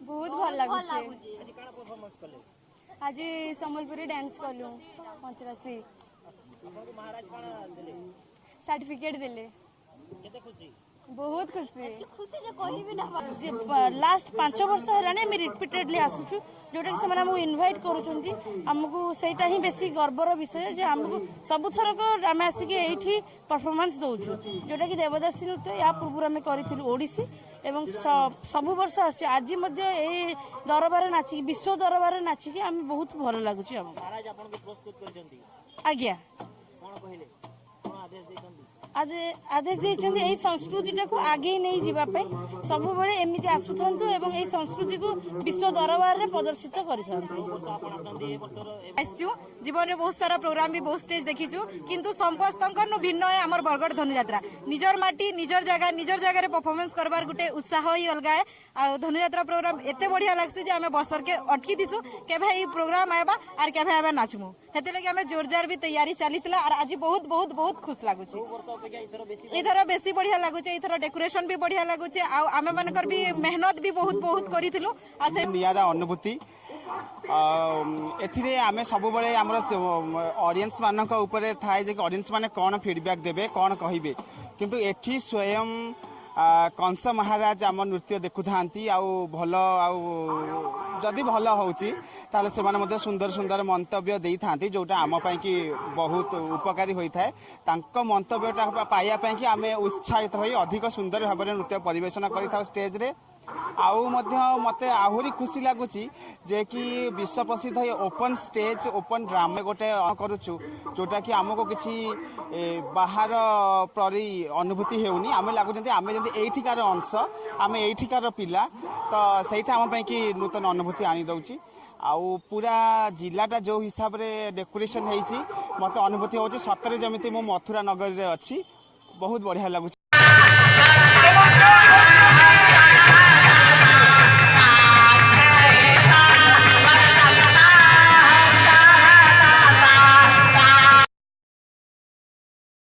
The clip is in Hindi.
बहुत भल लागुचे आज सम्बलपुरी डांस कलु पंचराशी सर्टिफिकेट देले बहुत खुशी खुशी जे कहि भी ना लास्ट 5 वर्ष है रिपीटेडली आसुचु जोटा कि से इनवाइट करमको सेटा ही बेसी गर्वर विषय जे आमको सब थरक आम आसिक ये परफॉर्मेंस दौचु जोटा कि देवदासी नृत्य या पूर्व आम करूँ ओडिसी एवं सब वर्ष आज दरबार नाचिक विश्व दरबार नाचिक आम बहुत भल लगुच आज्ञा आदेश देते यही संस्कृति को आगे नहीं जावाई सब एमती आसुता एवं यही संस्कृति को विश्व दरबार में प्रदर्शित कर जीवन में बहुत सारा प्रोग्राम भी बहुत स्टेज देखीचु किंतु समस्त भिन्न है आमर बरगढ़ धनुयात्रा निजर माटी निजर जगह परफॉर्मेंस करवार गोटे उत्साह ही अलग है आ धनुयात्रा प्रोग्राम एते बढ़िया लगसी आम बर्षर के अटकी दिसु केभे प्रोग्राम आएबा आर केभे आम नाचमु हेते लगे आम जोरजार भी तैयारी चली और आज बहुत बहुत बहुत खुश लगुच इधर बेसी बढ़िया लगुचे इधर डेकोरेशन भी बढ़िया लगुचे आमे मानकर भी मेहनत भी बहुत बहुत करिथिलु आ से नियारा अनुभूति एथिरे आमे सब बळे हमर ऑडियंस मानक ऊपर थाए जे ऑडियंस माने कोन फीडबैक देबे कोन कहिबे किंतु एठी स्वयं कंस महाराज आम नृत्य देखु थांती आउ भल आउ जदि भल होउची ताले से माने सुंदर सुंदर मंतव्य देई थांती जोटा आम पई कि बहुत उपकारी होई थाए तांको मंतव्यटा पाइया पई कि आमे उत्साहित होई अधिक सुंदर भाव नृत्य परिवेशन करि था स्टेज रे आउ मते आहुरी खुशी लगुची जे कि विश्व प्रसिद्ध ओपन स्टेज ओपन ड्रामा गोटे करूचु जोटा कि आमको किसी बाहर परी अनुभूति हेउनी आमे लागुचंती आमे जंती एठिकार अंश आमे एठिकार पिला तो सेठा आम पई कि नूतन अनुभूति आनी दउची आउ पूरा जिलाटा जो हिसाब रे डेकोरेशन हेइची मते अनुभूति होची सतरे जमिति मो मथुरा नगर रे अछि बहुत बढ़िया लगुची।